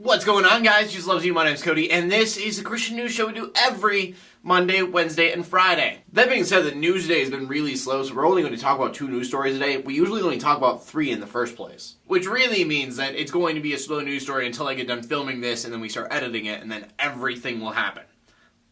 What's going on, guys? Jesus loves you. My name's Cody, and this is the Christian news show we do every Monday, Wednesday, and Friday. That being said, the news today has been really slow, so we're only going to talk about 2 news stories today. We usually only talk about 3 in the first place, which really means that it's going to be a slow news story until I get done filming this, and then we start editing it, and then everything will happen.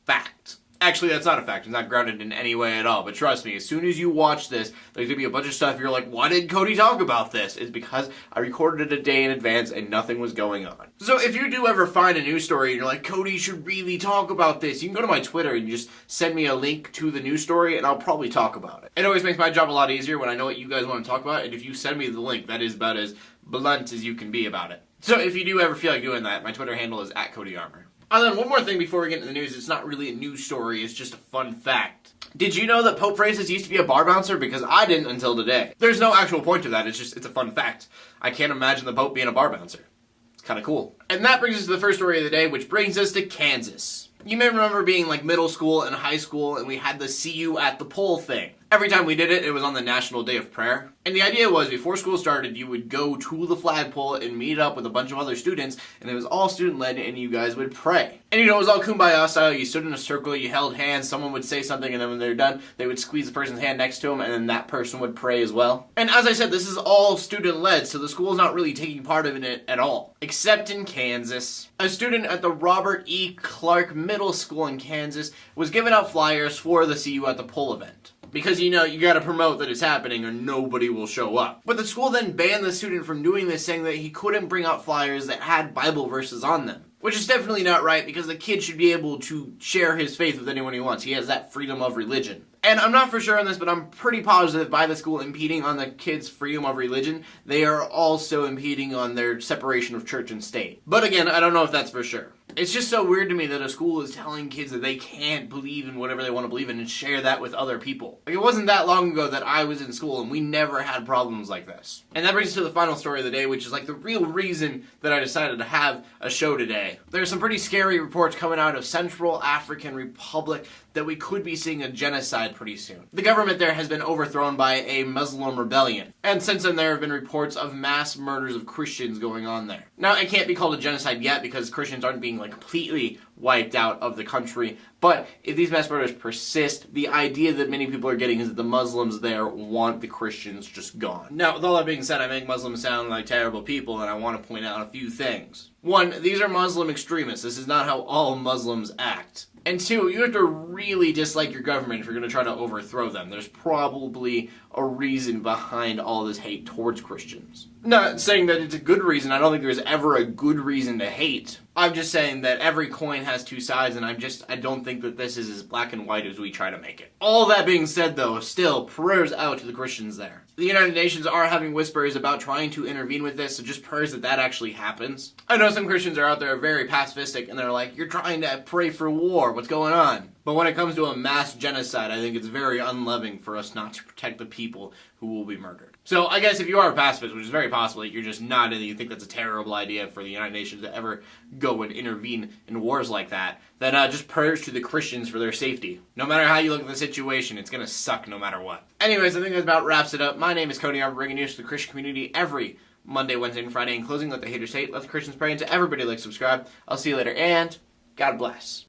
Fact. Actually, that's not a fact. It's not grounded in any way at all. But trust me, as soon as you watch this, there's going to be a bunch of stuff you're like, why did Cody talk about this? It's because I recorded it a day in advance and nothing was going on. So if you do ever find a news story and you're like, Cody should really talk about this, you can go to my Twitter and just send me a link to the news story and I'll probably talk about it. It always makes my job a lot easier when I know what you guys want to talk about, and if you send me the link, that is about as blunt as you can be about it. So if you do ever feel like doing that, my Twitter handle is @CodyArmor. And then one more thing before we get into the news. It's not really a news story, it's just a fun fact. Did you know that Pope Francis used to be a bar bouncer? Because I didn't until today. There's no actual point to that, it's a fun fact. I can't imagine the Pope being a bar bouncer. It's kind of cool. And that brings us to the first story of the day, which brings us to Kansas. You may remember being like middle school and high school, and we had the see you at the pole thing. Every time we did it, it was on the National Day of Prayer. And the idea was, before school started, you would go to the flagpole and meet up with a bunch of other students, and it was all student-led, and you guys would pray. And it was all kumbaya style. You stood in a circle, you held hands, someone would say something, and then when they're done, they would squeeze the person's hand next to them, and then that person would pray as well. And as I said, this is all student-led, so the school's not really taking part in it at all. Except in Kansas. A student at the Robert E. Clark Middle School in Kansas was giving out flyers for the See You at the Pole event. Because, you gotta promote that it's happening or nobody will show up. But the school then banned the student from doing this, saying that he couldn't bring out flyers that had Bible verses on them. Which is definitely not right, because the kid should be able to share his faith with anyone he wants. He has that freedom of religion. And I'm not for sure on this, but I'm pretty positive by the school impeding on the kids' freedom of religion, they are also impeding on their separation of church and state. But again, I don't know if that's for sure. It's just so weird to me that a school is telling kids that they can't believe in whatever they want to believe in and share that with other people. Like, it wasn't that long ago that I was in school and we never had problems like this. And that brings us to the final story of the day, which is like the real reason that I decided to have a show today. There's some pretty scary reports coming out of Central African Republic that we could be seeing a genocide pretty soon. The government there has been overthrown by a Muslim rebellion. And since then there have been reports of mass murders of Christians going on there. Now, it can't be called a genocide yet because Christians aren't being completely wiped out of the country, but if these mass murders persist, the idea that many people are getting is that the Muslims there want the Christians just gone. Now, with all that being said, I make Muslims sound like terrible people, and I want to point out a few things. 1, these are Muslim extremists. This is not how all Muslims act. And 2, you have to really dislike your government if you're going to try to overthrow them. There's probably a reason behind all this hate towards Christians. Not saying that it's a good reason. I don't think there's ever a good reason to hate. I'm just saying that every coin has 2 sides, and I don't think that this is as black and white as we try to make it. All that being said, though, still, prayers out to the Christians there. The United Nations are having whispers about trying to intervene with this, so just prayers that actually happens. I know some Christians are out there very pacifistic, and they're like, you're trying to pray for war, what's going on? But when it comes to a mass genocide, I think it's very unloving for us not to protect the people who will be murdered. So I guess if you are a pacifist, which is very possible, you're just not, and you think that's a terrible idea for the United Nations to ever go and intervene in wars like that, then just prayers to the Christians for their safety. No matter how you look at the situation, it's gonna suck no matter what. Anyways, I think that about wraps it up. My name is Cody. I'm bringing news to the Christian community every Monday, Wednesday, and Friday. In closing, let the haters hate, let the Christians pray, and to everybody like, subscribe. I'll see you later, and God bless.